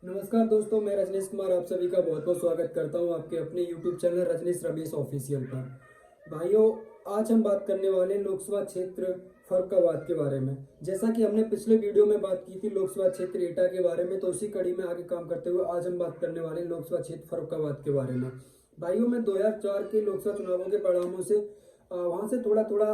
नमस्कार दोस्तों, मैं रजनीश कुमार आप सभी का बहुत बहुत स्वागत करता हूं आपके अपने YouTube channel Rajnish Ramesh official पर। भाइयों, आज हम बात करने वाले हैं लोकसभा क्षेत्र फर्रुखाबाद के बारे में। जैसा कि हमने पिछले वीडियो में बात की थी लोकसभा क्षेत्र एटा के बारे में, तो उसी कड़ी में आगे काम करते हुए आज हम बात करने वाले हैं लोकसभा क्षेत्र फर्रुखाबाद के बारे में। भाइयों, मैं 2004 के लोकसभा चुनावों के परिणामों से वहाँ से थोड़ा थोड़ा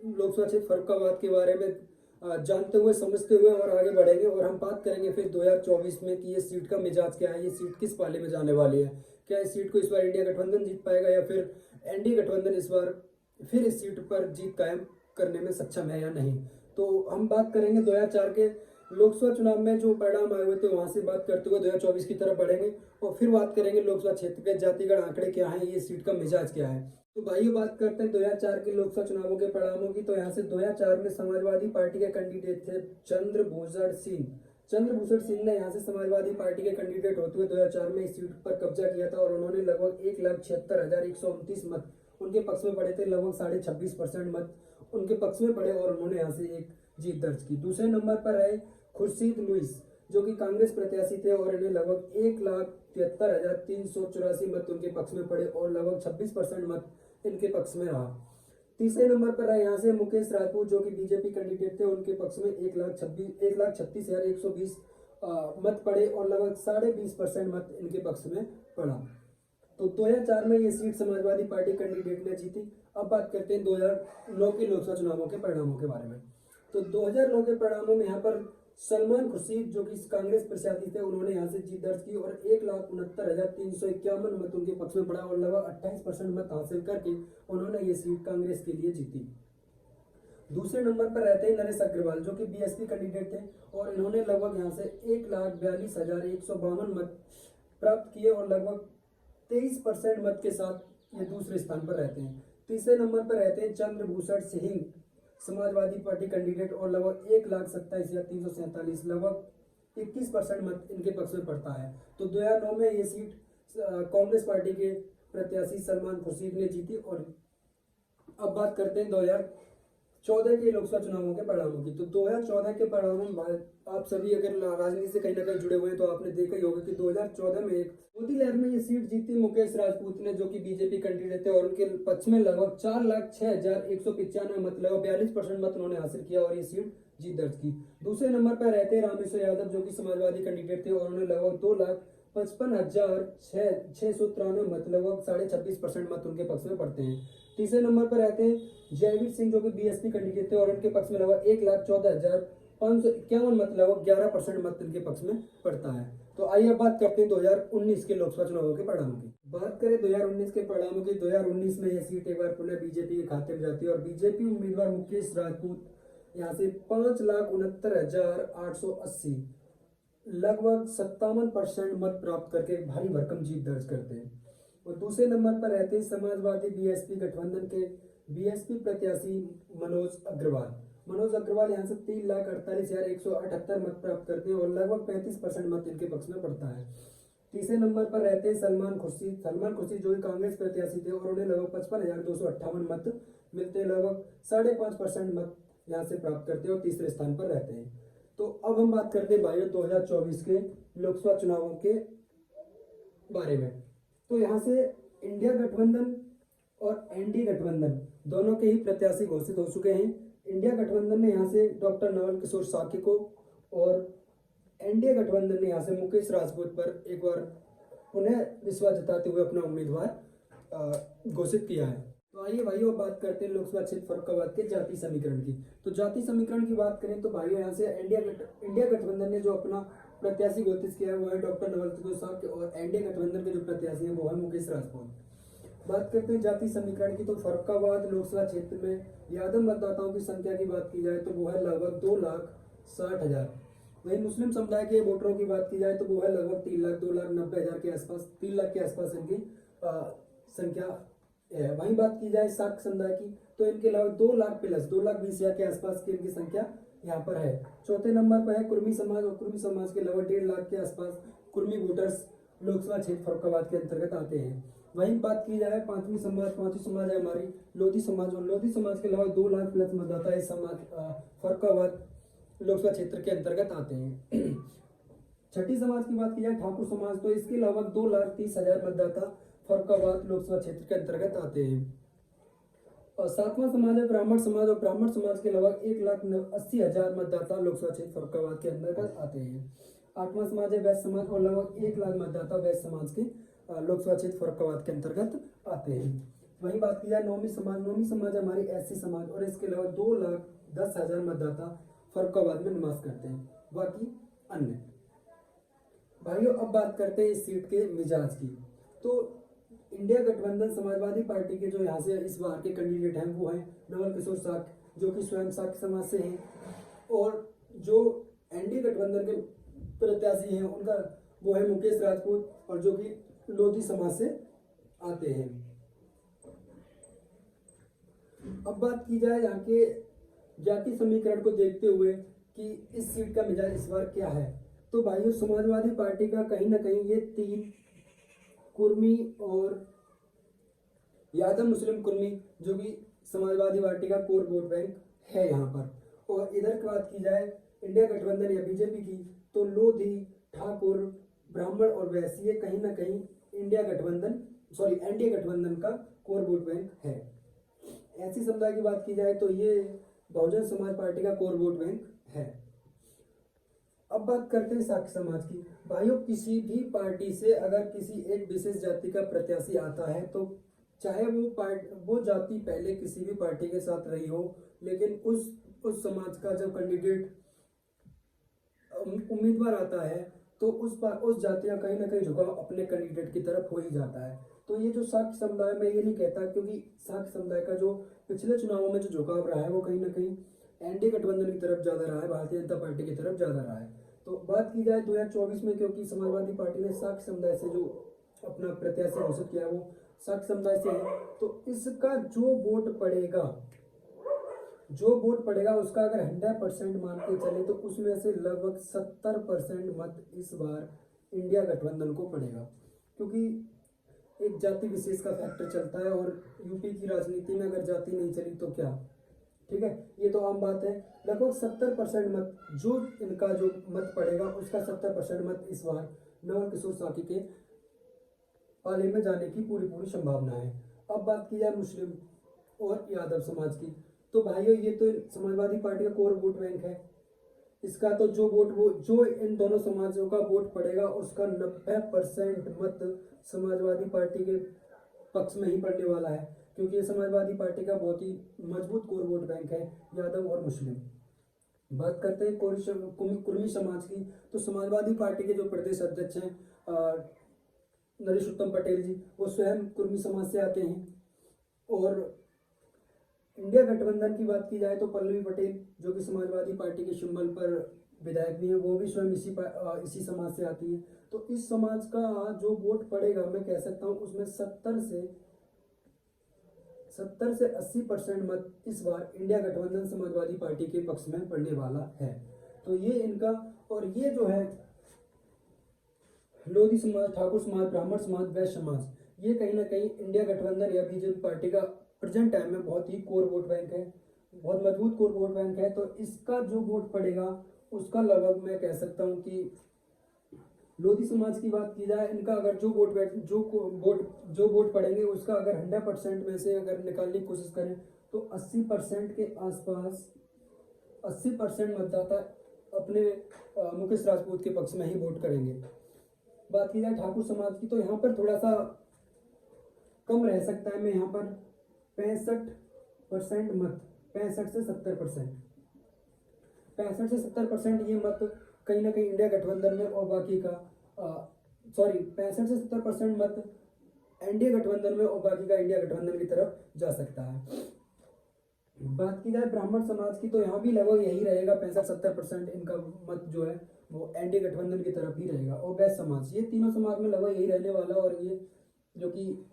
लोकसभा क्षेत्र फर्रुखाबाद के बारे में जानते हुए समझते हुए और आगे बढ़ेंगे। और हम बात करेंगे फिर 2024 में कि ये सीट का मिजाज क्या है, ये सीट किस पाले में जाने वाली है। क्या इस सीट को इस बार इंडिया गठबंधन जीत पाएगा या फिर एनडीए गठबंधन इस बार फिर इस सीट पर जीत कायम करने में सक्षम है या नहीं। तो हम बात करेंगे 2004 के लोकसभा चुनाव में जो परिणाम आए हुए थे वहां से बात करते हुए 2024 की तरफ बढ़ेंगे और फिर बात करेंगे लोकसभा क्षेत्र के जातिगत आंकड़े क्या हैं, ये सीट का मिजाज क्या है। तो भाइयों, बात करते हैं 2004 के लोकसभा चुनावों के परिणामों की। तो यहाँ से 2004 में समाजवादी पार्टी के कैंडिडेट थे चंद्रभूषण सिंह। चंद्रभूषण सिंह ने यहाँ से समाजवादी पार्टी के कैंडिडेट होते हुए 2004 में इस सीट पर कब्जा किया था और उन्होंने लगभग 1,76,129 मत उनके पक्ष में पड़े थे। लगभग 26.5% मत उनके पक्ष में पड़े और उन्होंने यहाँ से एक जीत दर्ज की। दूसरे नंबर पर है खुर्शीद लुइस, जो कि कांग्रेस प्रत्याशी थे और इन्हें लगभग 1,73,384 मत उनके पक्ष में पड़े और लगभग 26% मत इनके पक्ष में रहा। तीसरे नंबर पर है यहाँ से मुकेश राजपूत, जो कि बीजेपी कैंडिडेट थे। उनके पक्ष में 1,36,120 मत पड़े और लगभग 20.5% मत इनके पक्ष में पड़ा। तो 2004 में ये सीट समाजवादी पार्टी कैंडिडेट ने जीती। अब बात करते हैं 2009 के लोकसभा चुनावों के परिणामों के बारे में। तो 2009 के परिणामों में यहाँ पर सलमान खुर्शीद, जो कि कांग्रेस प्रत्याशी थे, उन्होंने यहाँ से जीत दर्ज की और 1,69,351 मत उनके पक्ष में पड़ा और लगभग 28% मत हासिल करके उन्होंने ये सीट कांग्रेस के लिए जीती। दूसरे नंबर पर रहते हैं नरेश अग्रवाल, जो कि बीएसपी कैंडिडेट थे और इन्होंने लगभग यहाँ से 1,42,152 मत प्राप्त किए और लगभग 23% मत के साथ ये दूसरे स्थान पर रहते हैं। तीसरे नंबर पर रहते हैं चंद्रभूषण सिंह, समाजवादी पार्टी कैंडिडेट, और लगभग 1,27,347 लगभग 21% मत इनके पक्ष में पड़ता है। तो 2009 में ये सीट कांग्रेस पार्टी के प्रत्याशी सलमान खुर्शीद ने जीती। और अब बात करते हैं 2014 के लोकसभा चुनावों के परिणामों की। तो 2014 के परिणाम आप सभी अगर राजनीति से कहीं ना कहीं जुड़े हुए हैं तो आपने देखा ही होगा कि 2014 में एक मोदी लहर में ये सीट जीती मुकेश राजपूत ने, जो कि बीजेपी कैंडिडेट थे, और उनके पक्ष में लगभग 4,06,195 मत लगभग 42% मत उन्होंने हासिल किया और ये सीट जीत दर्ज की। दूसरे नंबर पर रहते रामेश्वर यादव, जो कि समाजवादी कैंडिडेट थे और उन्होंने लगभग 2,55,693 मत लगभग 26.5% मत उनके पक्ष में पड़ते हैं। तीसरे नंबर पर रहते हैं जयवीर सिंह, जो कि बीएसपी कैंडिडेट थे और उनके पक्ष में लगभग 1,14,551 मत लगभग 11% मत इनके पक्ष में पड़ता है। तो आइए अब बात करते हैं 2019 के लोकसभा चुनावों के परिणामों की। बात करें 2019 के परिणामों की, 2019 में यह सीट एक बार पुनः बीजेपी के खाते में जाती है और बीजेपी उम्मीदवार मुकेश राजपूत यहाँ से 5,69,880 लगभग 57% मत प्राप्त करके भारी भरकम जीत दर्ज करते हैं। और दूसरे नंबर पर रहते हैं समाजवादी बीएसपी गठबंधन के बीएसपी प्रत्याशी मनोज अग्रवाल। मनोज अग्रवाल यहाँ से 3,48,178 मत प्राप्त करते हैं और लगभग 35% मत इनके पक्ष में पड़ता है। तीसरे नंबर पर रहते हैं सलमान खुर्शीद। सलमान खुर्शीद जो कि कांग्रेस प्रत्याशी थे और उन्हें लगभग 55,258 मत मिलते हैं, लगभग 5.5% मत यहाँ से प्राप्त करते हैं और तीसरे स्थान पर रहते हैं। तो अब हम बात करते हैं भाइयों 2024 के लोकसभा चुनावों के बारे में। तो यहाँ से इंडिया गठबंधन और एनडीए गठबंधन दोनों के ही प्रत्याशी घोषित हो चुके हैं। इंडिया गठबंधन ने यहाँ से डॉक्टर नवल किशोर साकी को और एनडीए गठबंधन ने यहाँ से मुकेश राजपूत पर एक बार पुनः विश्वास जताते हुए अपना उम्मीदवार घोषित किया है। तो आइए भाइयों बात करते हैं लोकसभा क्षेत्र फर्रुखाबाद के जाति समीकरण की। तो जाति समीकरण की बात करें तो भाइयों यहाँ से इंडिया गठबंधन ने जो अपना प्रत्याशी घोषित किया है वो है डॉक्टर नवल किशोर साकी और एनडीए गठबंधन के जो प्रत्याशी है वो है मुकेश राजपूत। बात करते हैं जाति समीकरण की, तो फर्रुखाबाद लोकसभा क्षेत्र में यादव मतदाताओं की संख्या की बात की जाए तो वो है लगभग 2,60,000। वहीं मुस्लिम समुदाय के वोटरों की बात की जाए तो वो है लगभग 3,02,90,000 के आसपास, 3 लाख के आसपास इनकी संख्या है। वहीं बात की जाए सार्क समुदाय की तो इनके लगभग 2 लाख प्लस 2,20,000 के आसपास की इनकी संख्या यहाँ पर है। चौथे नंबर पर है कुर्मी समाज और कुर्मी समाज के लगभग 1.5 लाख के आसपास कुर्मी वोटर्स लोकसभा क्षेत्र फर्रुखाबाद के अंतर्गत आते हैं। वहीं बात की जाए पांचवी समाज है हमारी लोधी समाज, और लोधी समाज के लगभग 2 लाख प्लस मतदाता इस समाज फर्रुखाबाद लोकसभा क्षेत्र के अंतर्गत आते हैं। छठी समाज की बात की जाए ठाकुर समाज, तो इसके लगभग 2,30,000 मतदाता फर्रुखाबाद लोकसभा क्षेत्र के अंतर्गत आते हैं। और सातवां समाज है ब्राह्मण समाज, और ब्राह्मण समाज के लगभग 1,80,000 मतदाता लोकसभा क्षेत्र फर्रुखाबाद के अंतर्गत आते हैं। आठवां समाज है वैश्य समाज, और लगभग 1,00,000 मतदाता वैश्य समाज के लोकसभा क्षेत्र फर्रुखाबाद के अंतर्गत आते हैं। वहीं बात की जाए नौवीं समाज, नौवीं समाज हमारी एससी समाज, और इसके अलावा 2,10,000 मतदाता फर्रुखाबाद में निवास करते हैं। बाकी अन्य भाइयों, अब बात करते हैं इस सीट के मिजाज की। तो इंडिया गठबंधन समाजवादी पार्टी के जो यहाँ से इस बार के कैंडिडेट हैं वो हैं नवल किशोर साक, जो कि स्वयं साक समाज से हैं, और जो एनडीए गठबंधन के प्रत्याशी हैं उनका वो है मुकेश राजपूत, और जो कि लोधी समाज से आते हैं। अब बात की जाए यहाँ के जाति समीकरण को देखते हुए कि इस सीट का मिजाज इस बार क्या है, तो भाइयों समाजवादी पार्टी का कहीं ना कहीं ये 3 कुर्मी और यादव मुस्लिम कुर्मी, जो कि समाजवादी पार्टी का कोर वोट बैंक है यहाँ पर। और इधर की बात की जाए इंडिया गठबंधन या बीजेपी की, तो लोधी, ठाकुर, ब्राह्मण और वैश्य ये कहीं ना कहीं एनडीए गठबंधन का कोर वोट बैंक है। ऐसी समुदाय की बात की जाए तो ये बहुजन समाज पार्टी का कोर वोट बैंक है। अब बात करते हैं साक्य समाज की। भाइयों, किसी भी पार्टी से अगर किसी एक विशेष जाति का प्रत्याशी आता है, तो चाहे वो जाति पहले किसी भी पार्टी के साथ रही हो, लेकिन उस समाज का जब कैंडिडेट उम्मीदवार आता है तो उस जाति का कहीं ना कहीं झुकाव अपने कैंडिडेट की तरफ हो ही जाता है। तो ये जो साक्य समुदाय में ये नहीं कहता, क्योंकि साक्य समुदाय का जो पिछले चुनावों में जो झुकाव रहा है वो कहीं ना कहीं एनडीए गठबंधन की तरफ ज्यादा रहा है, भारतीय जनता पार्टी की तरफ ज्यादा रहा है। तो बात की जाए 2024 में, क्योंकि समाजवादी पार्टी ने साक्य समुदाय से जो अपना प्रत्याशी घोषित किया वो साक्य समुदाय से है, तो इसका जो वोट पड़ेगा उसका अगर 100% मान के चले तो उसमें से लगभग 70% मत इस बार इंडिया गठबंधन को पड़ेगा, क्योंकि एक जाति विशेष का फैक्टर चलता है, और यूपी की राजनीति में अगर जाति नहीं चली तो क्या, ठीक है, ये तो आम बात है। लगभग 70% मत जो इनका जो मत पड़ेगा उसका 70% मत इस बार नवल किशोर साकी के पाले में जाने की पूरी संभावना है। अब बात की जाए मुस्लिम और यादव समाज की, तो भाइयों ये तो समाजवादी पार्टी का कोर वोट बैंक है। इसका तो जो इन दोनों समाजों का वोट पड़ेगा उसका 90% मत समाजवादी पार्टी के पक्ष में ही पड़ने वाला है, क्योंकि ये समाजवादी पार्टी का बहुत ही मजबूत कोर वोट बैंक है, यादव और मुस्लिम। बात करते हैं कुर्मी समाज की, तो समाजवादी पार्टी के जो प्रदेश अध्यक्ष हैं नरेश उत्तम पटेल जी, वो स्वयं कुर्मी समाज से आते हैं। और इंडिया गठबंधन की बात की जाए तो पल्लवी पटेल, जो कि समाजवादी पार्टी के सिंबल पर विधायक भी हैं, वो भी स्वयं इसी समाज से आती है। तो इस समाज का जो वोट पड़ेगा, मैं कह सकता हूँ उसमें 70 से 80% मत इस बार इंडिया गठबंधन समाजवादी पार्टी के पक्ष में पड़ने वाला है। तो ये इनका, और ये जो है लोधी समाज, ठाकुर समाज, ब्राह्मण समाज, वैश्य समाज, ये कहीं ना कहीं इंडिया गठबंधन या बीजेपी पार्टी का प्रेजेंट टाइम में बहुत ही कोर वोट बैंक है, बहुत मजबूत कोर वोट बैंक है। तो इसका जो वोट पड़ेगा उसका लगभग मैं कह सकता हूँ कि लोधी समाज की बात की जाए, इनका अगर जो वोट पड़ेंगे उसका अगर 100% में से अगर निकालने की कोशिश करें तो 80% के आसपास 80% मतदाता अपने मुकेश राजपूत के पक्ष में ही वोट करेंगे। बात की जाए ठाकुर समाज की, तो यहाँ पर थोड़ा सा कम रह सकता है। मैं यहाँ पर 65% मत, 65 से 70%, 65 से 70% ये मत कहीं ना कहीं इंडिया गठबंधन में, और बाकी का 65 से 70% मत एनडीए गठबंधन में और बाकी का इंडिया गठबंधन की तरफ जा सकता है। बात की जाए ब्राह्मण समाज की, तो यहाँ भी लगभग यही रहेगा, 65-70% इनका मत जो है वो एनडीए गठबंधन की तरफ ही रहेगा। और वैश्य समाज, ये तीनों समाज में लगभग यही रहने वाला, और ये जो कि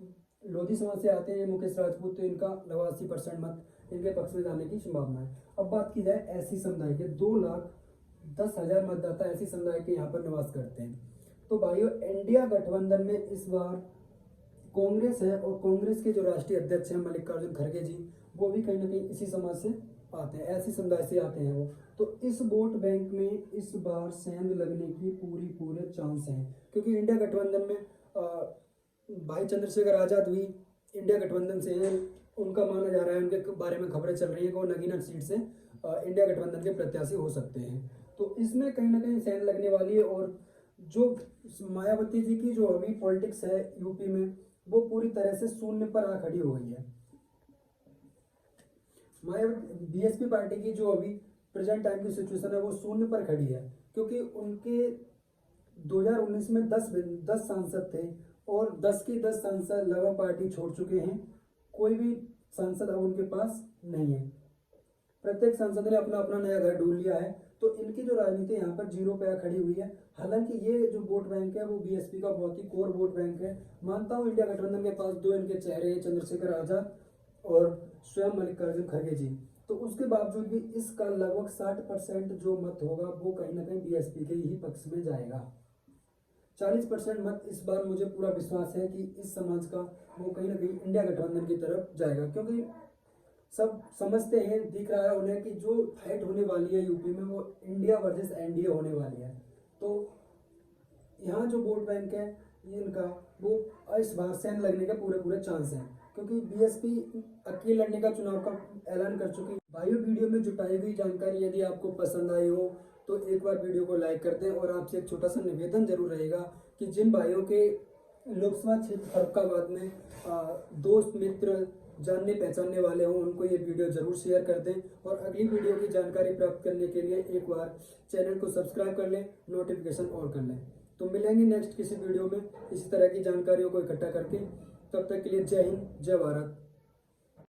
लोधी समाज से आते हैं मुकेश राजपूत, तो इनका लगभग 80% मत इनके पक्ष में जाने की संभावना है। अब बात की जाए ऐसी समुदाय के, 2,10,000 मतदाता ऐसी समुदाय के यहाँ पर निवास करते हैं। तो भाइयों, इंडिया गठबंधन में इस बार कांग्रेस है, और कांग्रेस के जो राष्ट्रीय अध्यक्ष हैं मल्लिकार्जुन खड़गे जी, वो भी कहीं ना कहीं इसी समाज से आते हैं, ऐसे समुदाय से आते हैं वो। तो इस वोट बैंक में इस बार सेंध लगने की पूरे चांस हैं, क्योंकि इंडिया गठबंधन में भाई चंद्रशेखर आज़ाद भी इंडिया गठबंधन से हैं। उनका माना जा रहा है, उनके बारे में खबरें चल रही हैं कि वो नगीना सीट से इंडिया गठबंधन के प्रत्याशी हो सकते हैं। तो इसमें कहीं ना कहीं सेंध लगने वाली है। और जो मायावती जी की जो अभी पॉलिटिक्स है यूपी में, वो पूरी तरह से शून्य पर आ खड़ी हो गई है। मायावती बीएसपी पार्टी की जो अभी प्रेजेंट टाइम की सिचुएशन है वो शून्य पर खड़ी है, क्योंकि उनके 2019 में 10 सांसद थे और 10 के 10 सांसद लगभग पार्टी छोड़ चुके हैं। कोई भी सांसद अब उनके पास नहीं है। प्रत्येक सांसद ने अपना अपना नया घर ढूंढ लिया है। तो इनकी जो राजनीति यहाँ पर जीरो पे खड़ी हुई है। हालांकि ये जो वोट बैंक है वो बीएसपी का बहुत ही कोर वोट बैंक है। मानता हूँ इंडिया गठबंधन के पास दो इनके चेहरे हैं, चंद्रशेखर आजाद और स्वयं मल्लिकार्जुन खड़गे जी। तो उसके बावजूद भी इसका लगभग 60% जो मत होगा वो कहीं ना कहीं बीएसपी के ही पक्ष में जाएगा। 40% मत इस बार मुझे पूरा विश्वास है कि इस समाज का वो कहीं ना कहीं इंडिया गठबंधन की तरफ जाएगा, क्योंकि सब समझते हैं, दिख रहा है उन्हें कि जो फाइट होने वाली है यूपी में वो इंडिया वर्सेस एनडीए होने वाली है। तो यहाँ जो वोट बैंक है इनका वो इस बार सेंध लगने के पूरे चांस हैं, क्योंकि बीएसपी अकेले लड़ने का चुनाव का ऐलान कर चुकी है। भाइयों, वीडियो में जुटाई हुई जानकारी यदि आपको पसंद आई हो तो एक बार वीडियो को लाइक कर दें। और आपसे एक छोटा सा निवेदन जरूर रहेगा कि जिन भाइयों के लोकसभा क्षेत्र फर्रुखाबाद में दोस्त मित्र जानने पहचानने वाले हों उनको ये वीडियो जरूर शेयर कर दें। और अगली वीडियो की जानकारी प्राप्त करने के लिए एक बार चैनल को सब्सक्राइब कर लें, नोटिफिकेशन ऑन कर लें। तो मिलेंगे नेक्स्ट किसी वीडियो में इसी तरह की जानकारियों को इकट्ठा करके। तब तक के लिए जय हिंद, जय भारत।